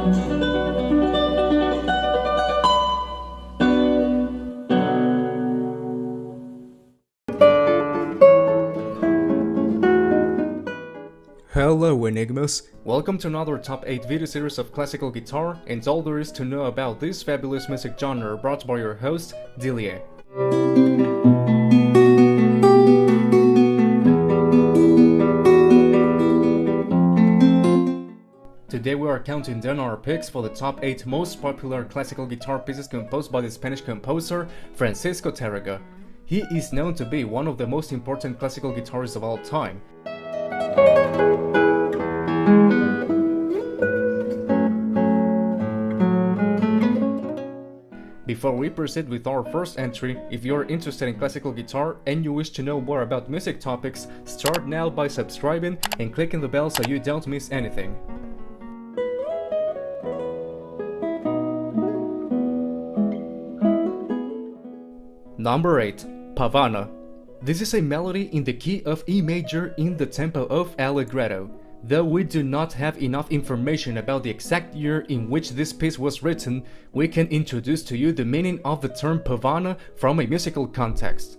Hello Enigmas, welcome to another top 8 video series of classical guitar and all there is to know about this fabulous music genre brought by your host, Dilie. Today we are counting down our picks for the top 8 most popular classical guitar pieces composed by the Spanish composer Francisco Tarrega. He is known to be one of the most important classical guitarists of all time. Before we proceed with our first entry, if you are interested in classical guitar and you wish to know more about music topics, start now by subscribing and clicking the bell so you don't miss anything. Number 8. Pavana. This is a melody in the key of E major in the tempo of Allegretto. Though we do not have enough information about the exact year in which this piece was written, we can introduce to you the meaning of the term Pavana from a musical context.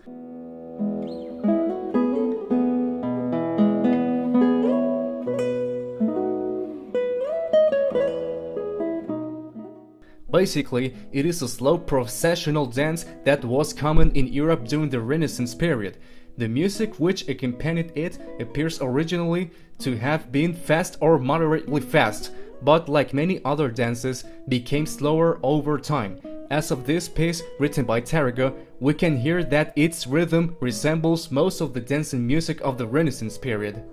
Basically, it is a slow processional dance that was common in Europe during the Renaissance period. The music which accompanied it appears originally to have been fast or moderately fast, but like many other dances, became slower over time. As of this piece, written by Tarrega, we can hear that its rhythm resembles most of the dancing music of the Renaissance period.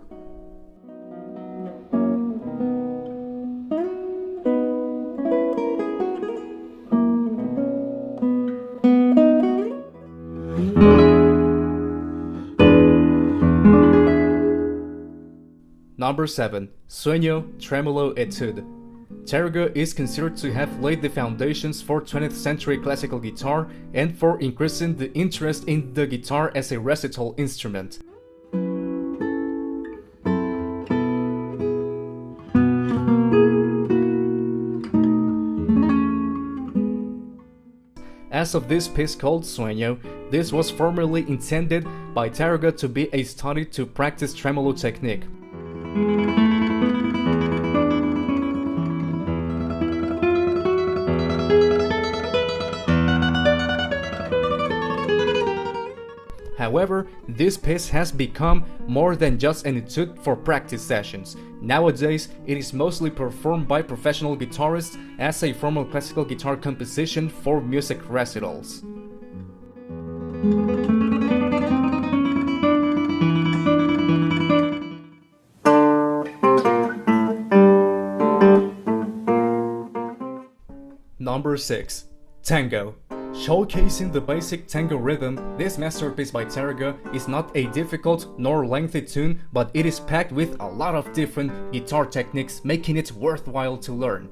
Number 7. Sueño, Tremolo Etude. Tarrega is considered to have laid the foundations for 20th century classical guitar and for increasing the interest in the guitar as a recital instrument. As of this piece called Sueño, this was formerly intended by Tarrega to be a study to practice tremolo technique. However, this piece has become more than just an etude for practice sessions. Nowadays, it is mostly performed by professional guitarists as a formal classical guitar composition for music recitals. Number 6. Tango. Showcasing the basic tango rhythm, this masterpiece by Tarrega is not a difficult nor lengthy tune, but it is packed with a lot of different guitar techniques, making it worthwhile to learn.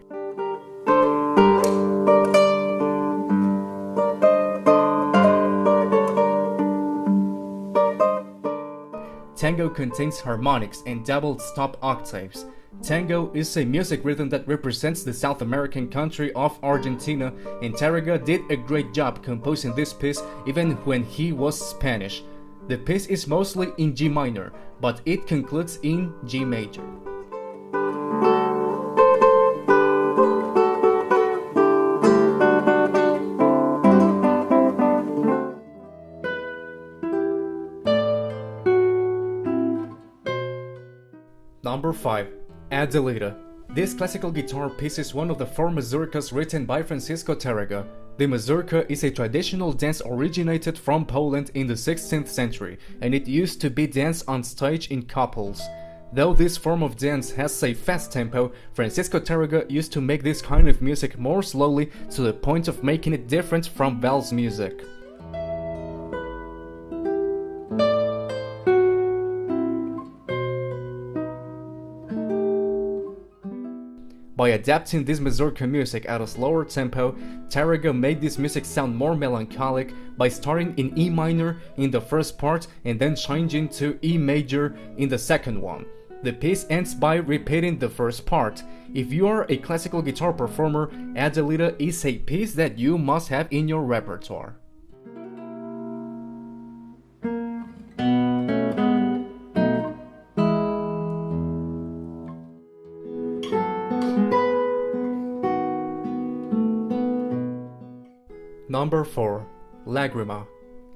Tango contains harmonics and double stop octaves. Tango is a music rhythm that represents the South American country of Argentina, and Tarrega did a great job composing this piece even when he was Spanish. The piece is mostly in G minor, but it concludes in G major. Number 5. Adelita. This classical guitar piece is one of the 4 mazurkas written by Francisco Tarrega. The mazurka is a traditional dance originated from Poland in the 16th century, and it used to be danced on stage in couples. Though this form of dance has a fast tempo, Francisco Tarrega used to make this kind of music more slowly to the point of making it different from Valles music. By adapting this mazurka music at a slower tempo, Tarrega made this music sound more melancholic by starting in E minor in the first part and then changing to E major in the second one. The piece ends by repeating the first part. If you are a classical guitar performer, Adelita is a piece that you must have in your repertoire. Number 4. Lagrima.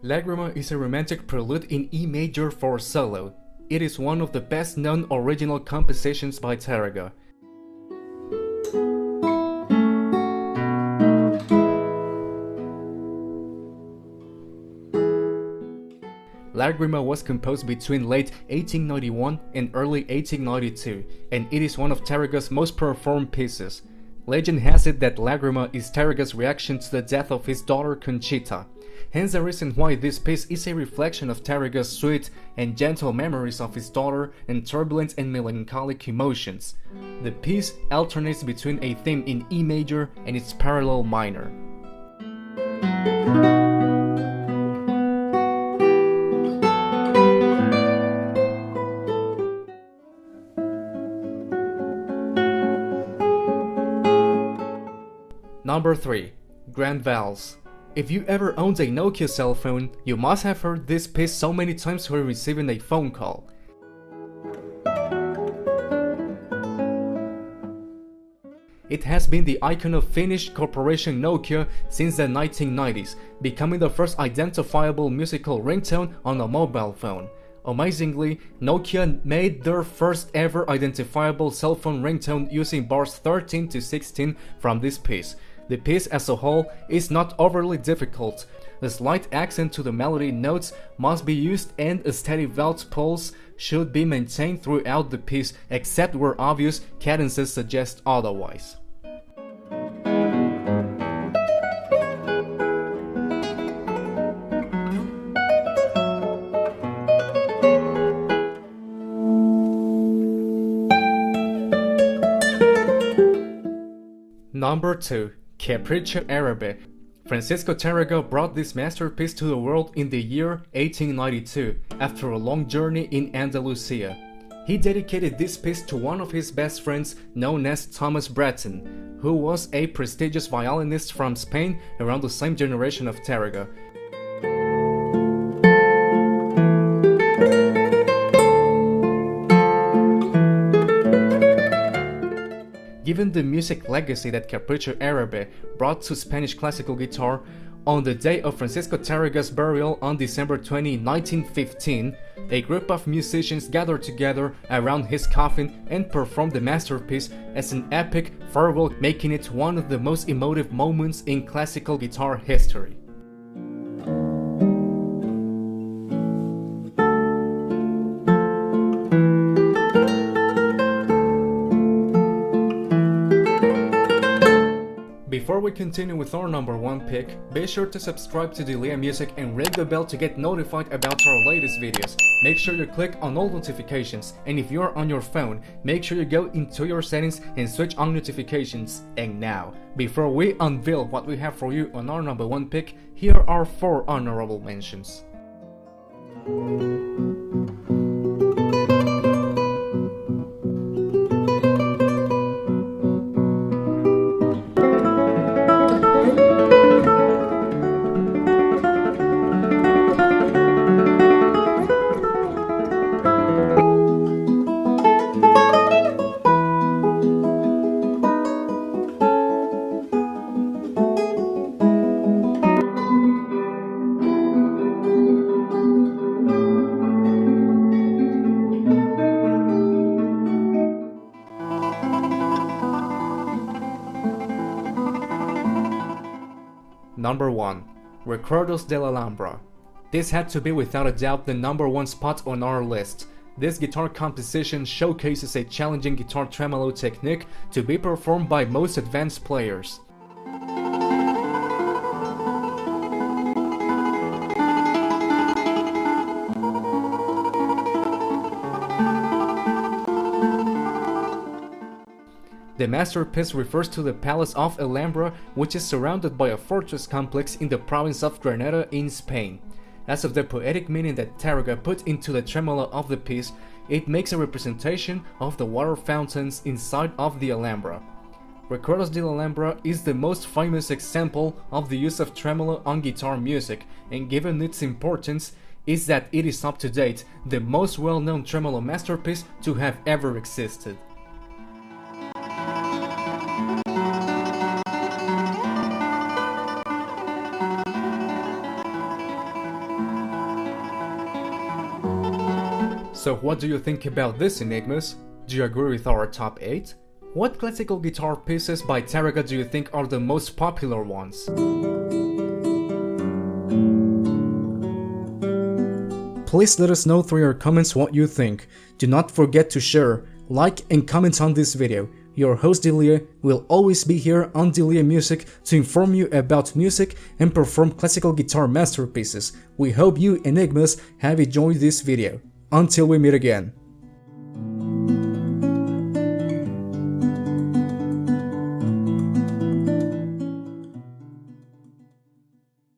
Lagrima is a romantic prelude in E major for solo. It is one of the best known original compositions by Tarrega. Lagrima was composed between late 1891 and early 1892, and it is one of Tarrega's most performed pieces. Legend has it that Lagrima is Tarrega's reaction to the death of his daughter Conchita, hence the reason why this piece is a reflection of Tarrega's sweet and gentle memories of his daughter and turbulent and melancholic emotions. The piece alternates between a theme in E major and its parallel minor. Number 3. Grand Valles. If you ever owned a Nokia cell phone, you must have heard this piece so many times when receiving a phone call. It has been the icon of Finnish corporation Nokia since the 1990s, becoming the first identifiable musical ringtone on a mobile phone. Amazingly, Nokia made their first ever identifiable cell phone ringtone using bars 13 to 16 from this piece. The piece as a whole is not overly difficult. A slight accent to the melody notes must be used and a steady valse pulse should be maintained throughout the piece except where obvious cadences suggest otherwise. Number 2. Capriccioso. Francisco Tarrega brought this masterpiece to the world in the year 1892 after a long journey in Andalusia. He dedicated this piece to one of his best friends known as Thomas Bratton, who was a prestigious violinist from Spain around the same generation of Tarrega. Given the music legacy that Capriccioso brought to Spanish classical guitar, on the day of Francisco Tarrega's burial on December 20, 1915, a group of musicians gathered together around his coffin and performed the masterpiece as an epic farewell, making it one of the most emotive moments in classical guitar history. Before we continue with our number 1 pick, be sure to subscribe to Delia Music and ring the bell to get notified about our latest videos. Make sure you click on all notifications, and if you are on your phone, make sure you go into your settings and switch on notifications. And now, before we unveil what we have for you on our number 1 pick, here are 4 honorable mentions. Number 1. Recuerdos de la Lambra. This had to be without a doubt the number 1 spot on our list. This guitar composition showcases a challenging guitar tremolo technique to be performed by most advanced players. The masterpiece refers to the palace of Lambra, which is surrounded by a fortress complex in the province of Granada in Spain. As of the poetic meaning that Tarrega put into the tremolo of the piece, it makes a representation of the water fountains inside of the Alhambra. Recuerdos de la Alhambra is the most famous example of the use of tremolo on guitar music, and given its importance, is that it is up to date the most well-known tremolo masterpiece to have ever existed. So what do you think about this, Enigmas? Do you agree with our top 8? What classical guitar pieces by Tarrega do you think are the most popular ones? Please let us know through your comments what you think. Do not forget to share, like and comment on this video. Your host Delia will always be here on Delia Music to inform you about music and perform classical guitar masterpieces. We hope you Enigmas have enjoyed this video. Until we meet again.